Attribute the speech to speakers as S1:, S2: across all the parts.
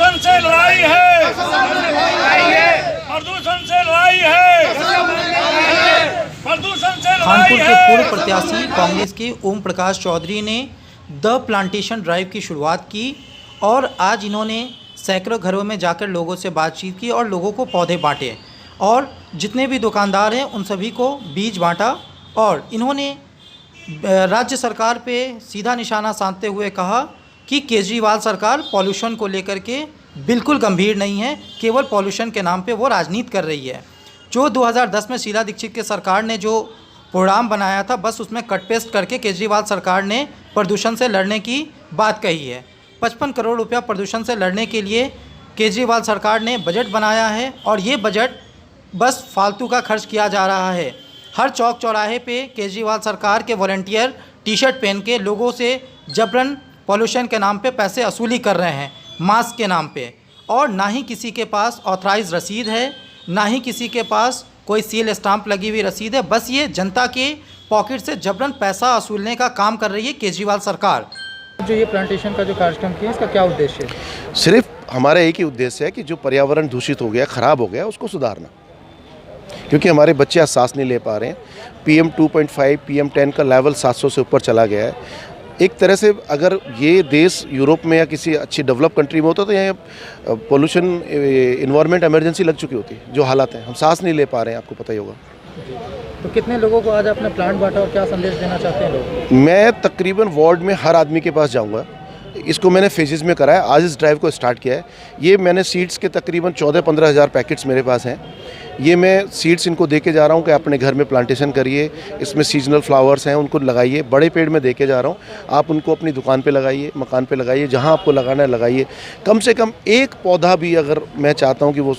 S1: प्रदूषण से लड़ाई है, प्रदूषण से लड़ाई है, प्रदूषण से लड़ाई
S2: कानपुर के
S1: है।
S2: पूर्व प्रत्याशी कांग्रेस के ओम प्रकाश चौधरी ने द प्लांटेशन ड्राइव की शुरुआत की और आज इन्होंने सैकड़ों घरों में जाकर लोगों से बातचीत की और लोगों को पौधे बांटे और जितने भी दुकानदार हैं उन सभी को बीज बांटा और इन्होंने राज्य सरकार पे सीधा निशाना साधते हुए कहा कि केजरीवाल सरकार पॉल्यूशन को लेकर के बिल्कुल गंभीर नहीं है, केवल पॉल्यूशन के नाम पे वो राजनीति कर रही है। जो 2010 में शीला दीक्षित के सरकार ने जो प्रोग्राम बनाया था बस उसमें कट पेस्ट करके केजरीवाल सरकार ने प्रदूषण से लड़ने की बात कही है। 55 करोड़ रुपया प्रदूषण से लड़ने के लिए केजरीवाल सरकार ने बजट बनाया है और ये बजट बस फालतू का खर्च किया जा रहा है। हर चौक चौराहे पे केजरीवाल सरकार के वॉलंटियर टी शर्ट पहन के लोगों से जबरन पॉल्यूशन के नाम पे पैसे वसूली कर रहे हैं, मास्क के नाम पे, और ना ही किसी के पास ऑथराइज रसीद है, ना ही किसी के पास कोई सील स्टाम्प लगी हुई रसीद है। बस ये जनता के पॉकेट से जबरन पैसा वसूलने का काम कर रही है केजरीवाल सरकार।
S3: जो ये प्लांटेशन का जो कार्यक्रम किया इसका क्या उद्देश्य है?
S4: सिर्फ हमारा एक ही उद्देश्य है कि जो पर्यावरण दूषित हो गया, ख़राब हो गया, उसको सुधारना। क्योंकि हमारे बच्चे आज सांस नहीं ले पा रहे हैं। PM 2.5 PM 10 का लेवल 700 से ऊपर चला गया है। एक तरह से अगर ये देश यूरोप में या किसी अच्छी डेवलप कंट्री में होता तो यहाँ पोल्यूशन इन्वायरमेंट इमरजेंसी लग चुकी होती। जो हालात हैं, हम सांस नहीं ले पा रहे हैं, आपको पता ही होगा।
S3: तो कितने लोगों को आज आपने प्लांट बांटा और क्या संदेश देना चाहते हैं लोग?
S4: मैं तकरीबन वार्ड में हर आदमी के पास जाऊंगा। इसको मैंने फेजेस में कराया, आज इस ड्राइव को स्टार्ट किया है। ये मैंने सीड्स के तकरीबन 14-15 हज़ार पैकेट्स मेरे पास हैं। ये मैं सीड्स इनको दे के जा रहा हूँ कि अपने घर में प्लांटेशन करिए, इसमें सीजनल फ्लावर्स हैं उनको लगाइए। बड़े पेड़ में दे के जा रहा हूँ, आप उनको अपनी दुकान पे लगाइए, मकान पे लगाइए, जहाँ आपको लगाना है लगाइए। कम से कम एक पौधा भी अगर मैं चाहता हूँ कि वो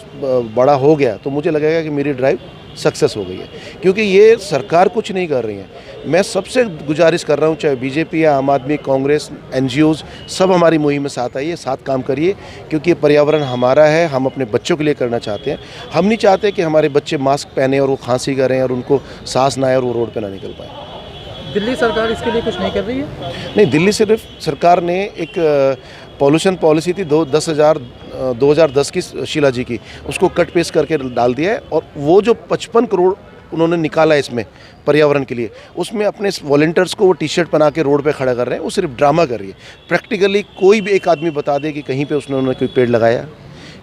S4: बड़ा हो गया तो मुझे लगेगा कि मेरी ड्राइव सक्सेस हो गई है। क्योंकि ये सरकार कुछ नहीं कर रही है। मैं सबसे गुजारिश कर रहा हूँ, चाहे बीजेपी या आम आदमी, कांग्रेस, NGOs, सब हमारी मुहिम में साथ आइए, साथ काम करिए। क्योंकि ये पर्यावरण हमारा है, हम अपने बच्चों के लिए करना चाहते हैं। हम नहीं चाहते कि हमारे बच्चे मास्क पहने और वो खांसी करें और उनको सांस ना आए और वो रोड पर ना निकल पाए।
S3: दिल्ली सरकार इसके लिए कुछ नहीं कर रही है?
S4: नहीं, दिल्ली सिर्फ सरकार ने एक पॉल्यूशन पॉलिसी थी 2010 की शीला जी की, उसको कट पेस्ट करके डाल दिया है। और वो जो 55 करोड़ उन्होंने निकाला है इसमें पर्यावरण के लिए, उसमें अपने वॉलंटियर्स को वो टी शर्ट बना के रोड पे खड़ा कर रहे हैं। वो सिर्फ ड्रामा कर रही है। प्रैक्टिकली कोई भी एक आदमी बता दे कि कहीं पे उन्होंने कोई पेड़ लगाया,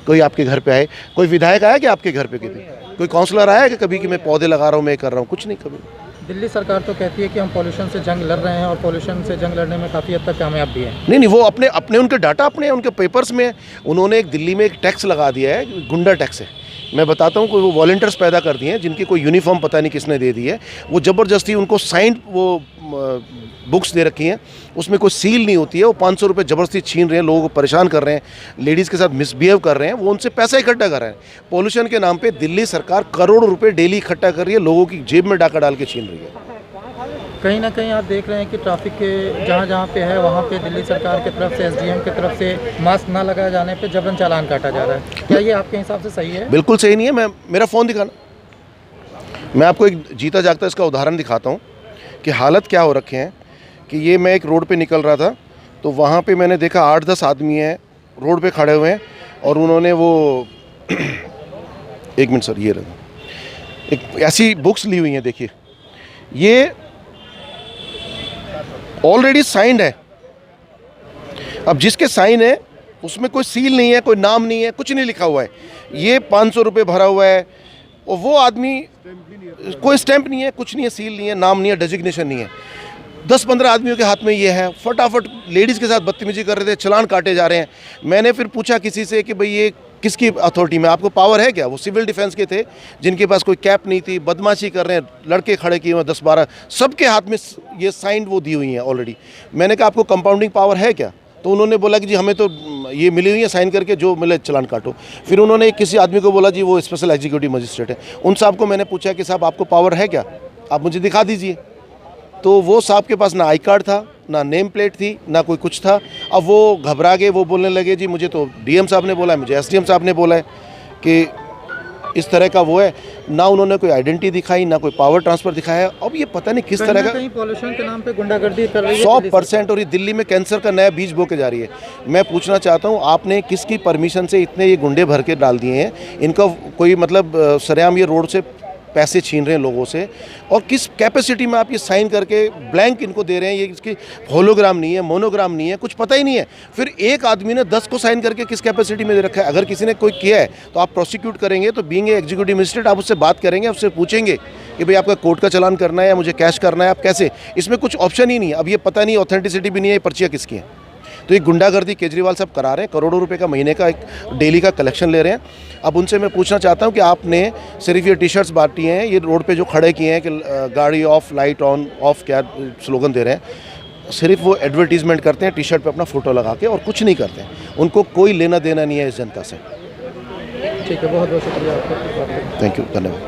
S4: कोई आपके घर पे आए, कोई विधायक आया कि आपके घर पे कोई काउंसलर आया कि कभी कि मैं पौधे लगा रहा हूँ, मैं कर रहा हूँ, कुछ नहीं कभी।
S3: दिल्ली सरकार तो कहती है कि हम पॉल्यूशन से जंग लड़ रहे हैं और पॉल्यूशन से जंग लड़ने में काफ़ी हद तक कामयाब भी है।
S4: नहीं, वो अपने उनके डाटा अपने उनके पेपर्स में उन्होंने एक दिल्ली में एक टैक्स लगा दिया है, गुंडा टैक्स है। मैं बताता हूँ, कोई वो वॉलंटियर्स पैदा कर दिए हैं जिनकी कोई यूनिफॉर्म पता नहीं किसने दे दी है। वो ज़बरदस्ती उनको साइंड वो बुक्स दे रखी हैं, उसमें कोई सील नहीं होती है। वो 500 रुपये ज़बरदस्ती छीन रहे हैं, लोगों को परेशान कर रहे हैं, लेडीज़ के साथ मिसबिहेव कर रहे हैं। वो उनसे पैसा इकट्ठा कर रहे हैं। पॉल्यूशन के नाम पर दिल्ली सरकार करोड़ों रुपये डेली इकट्ठा कर रही है, लोगों की जेब में डाका डाल के छीन रही है।
S3: कहीं ना कहीं आप देख रहे हैं कि ट्रैफिक के जहाँ जहाँ पे है वहाँ पे दिल्ली सरकार की तरफ से, SDM की तरफ से मास्क ना लगाए जाने पे जबरन चालान काटा जा रहा है। क्या ये आपके हिसाब से सही है?
S4: बिल्कुल सही नहीं है। मेरा फ़ोन दिखाना, मैं आपको एक जीता जागता इसका उदाहरण दिखाता हूँ कि हालत क्या हो रखे हैं। कि ये मैं एक रोड पे निकल रहा था तो वहाँ पे मैंने देखा 8-10 आदमी हैं रोड पे खड़े हुए हैं और उन्होंने वो एक मिनट सर, ये रहा, एक ऐसी बुक्स ली हुई हैं। देखिए, ये ऑलरेडी साइंड है। अब जिसके साइन है उसमें कोई सील नहीं है, कोई नाम नहीं है, कुछ नहीं लिखा हुआ है। ये 500 रुपये भरा हुआ है और वो आदमी, कोई स्टैंप नहीं है, कुछ नहीं है, सील नहीं है, नाम नहीं है, डेजिग्नेशन नहीं है। 10-15 आदमियों के हाथ में ये है, फटाफट लेडीज़ के साथ बदतमीजी कर रहे थे, चालान काटे जा रहे हैं। मैंने फिर पूछा किसी से कि भाई ये किसकी अथॉरिटी में, आपको पावर है क्या? वो सिविल डिफेंस के थे जिनके पास कोई कैप नहीं थी, बदमाशी कर रहे हैं, लड़के खड़े किए हुए 10-12, सबके हाथ में ये साइन वो दी हुई हैं ऑलरेडी। मैंने कहा आपको कंपाउंडिंग पावर है क्या? तो उन्होंने बोला कि जी हमें तो ये मिली हुई है, साइन करके जो मिले चालान काटो। फिर उन्होंने किसी आदमी को बोला जी वो स्पेशल एग्जीक्यूटिव मजिस्ट्रेट है, उन साहब को मैंने पूछा कि साहब आपको पावर है क्या, आप मुझे दिखा दीजिए। तो वो साहब के पास ना आई कार्ड था, ना नेम प्लेट थी, ना कोई कुछ था। अब वो घबरा गए, वो बोलने लगे जी मुझे तो DM साहब ने बोला है, मुझे SDM साहब ने बोला है कि इस तरह का वो है ना, उन्होंने कोई आइडेंटिटी दिखाई ना कोई पावर ट्रांसफ़र दिखाया। अब ये पता नहीं किस तरह का
S3: कहीं पॉल्यूशन के नाम पे गुंडागर्दी कर रही है
S4: 100%। और ये दिल्ली में कैंसर का नया बीज बो के जा रही है। मैं पूछना चाहता हूँ, आपने किसकी परमिशन से इतने ये गुंडे भर के डाल दिए हैं? इनका कोई मतलब सरेआम ये रोड से पैसे छीन रहे हैं लोगों से, और किस कैपेसिटी में आप ये साइन करके ब्लैंक इनको दे रहे हैं? ये इसकी होलोग्राम नहीं है, मोनोग्राम नहीं है, कुछ पता ही नहीं है। फिर एक आदमी ने 10 को साइन करके किस कैपेसिटी में दे रखा है? अगर किसी ने कोई किया है तो आप प्रोसिक्यूट करेंगे, तो बीइंग एग्जीक्यूटिव मजिस्ट्रेट आप उससे बात करेंगे, उससे पूछेंगे कि भाई आपका कोर्ट का चालान करना है या मुझे कैश करना है, आप कैसे? इसमें कुछ ऑप्शन ही नहीं है। अब ये पता नहीं, ऑथेंटिसिटी भी नहीं है, ये पर्चियाँ किसकी हैं। तो ये गुंडागर्दी केजरीवाल साहब करा रहे हैं, करोड़ों रुपए का महीने का एक डेली का कलेक्शन ले रहे हैं। अब उनसे मैं पूछना चाहता हूं कि आपने सिर्फ ये टी शर्ट्स बांटी हैं, ये रोड पे जो खड़े किए हैं कि गाड़ी ऑफ, लाइट ऑन, ऑफ, क्या स्लोगन दे रहे हैं, सिर्फ वो एडवर्टीजमेंट करते हैं टी शर्ट पे अपना फ़ोटो लगा के, और कुछ नहीं करते हैं। उनको कोई लेना देना नहीं है इस जनता से।
S3: ठीक है, बहुत बहुत शुक्रिया आपका।
S4: थैंक यू, धन्यवाद।